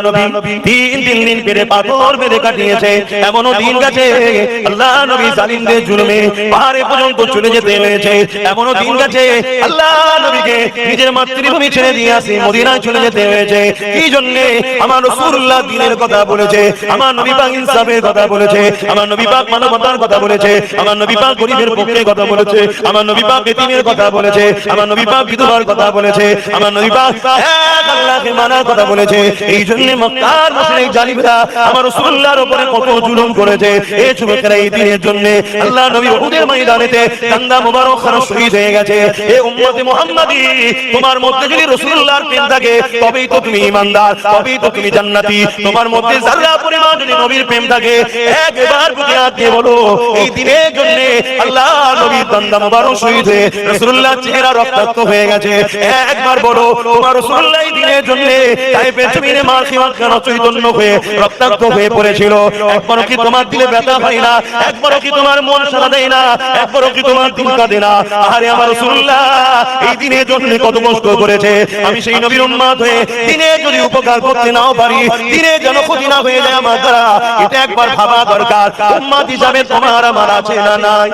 নবী তিন দিন পেরে পাথর মেরে কাটিয়েছে। এমনও দিন গেছে আল্লাহ নবী জালিমদের জুলুমে পাহাড়ে পর্যন্ত চলে যেতে হয়েছে। এমনও দিন গেছে আল্লাহ নবীকে নিজের মাতৃভূমি ছেড়ে দিয়ে আসি মদিনায় চলে যেতে হয়েছে। কি জন্য? আমার রাসূলুল্লাহ দ্বীনের কথা বলেছে, আমার নবী পাক ইনসাফের কথা বলেছে, আমার নবী পাক মানবতার কথা বলেছে, আমার নবী পাক গরিবের পক্ষে কথা বলেছে, আমার নবী পাক এতিমের কথা বলেছে, আমার নবী পাক বিধবার কথা বলেছে, আমার নবী পাক এক আল্লাহকে মানার কথা বলেছে। এই জন্য মক্কার মুশরিক জালিমরা আমার রাসূলুল্লাহর উপরে কত জুলুম করেছে। এই যুবকেরা এই দিনের জন্য আল্লাহ নবী উহুদের ময়দানেতে কান্দা মোবারক খানা শহীদ হয়ে গেছে। এ উম্মতে মুহাম্মাদি, তোমার মধ্যে যদি রাসূলুল্লাহর প্রেম থাকে তবেই তো তুমি ঈমানদার, তবেই তো তুমি জান্নাতি। তোমার মধ্যে যারা পরিমাণ যদি নবীর প্রেম থাকে একবার বুকে হাত দিয়ে বলো এই দিনের জন্য আল্লাহ নবীর কান্দা মোবারক শহীদ হয়ে রাসূলুল্লাহর চেহারা রক্তাক্ত হয়ে গেছে। একবার বলো তোমার রাসূলুল্লাহ এই দিনের জন্য তাইফের জমিনে মার খিমাত কেন চৈতন্য হয়ে রক্তাক্ত হয়ে পড়েছিল। একবারও কি তোমার দিলে ব্যথা হয় না? একবারও কি তোমার মন সাড়া দেয় না? একবারও কি তোমার দিল কাঁদে না? আরে আমার রাসূলুল্লাহ এই দিনের জন্য কত কষ্ট করেছে। আমি সেই নবীর উম্মত হয়ে দিনে যদি উপকার করতে নাও পারি, দিনে যেন ক্ষতি না হয়ে যায় আমার দ্বারা, এটা একবার ভাবা দরকার। উম্মত হিসাবে তোমার আমার আছে না নাই?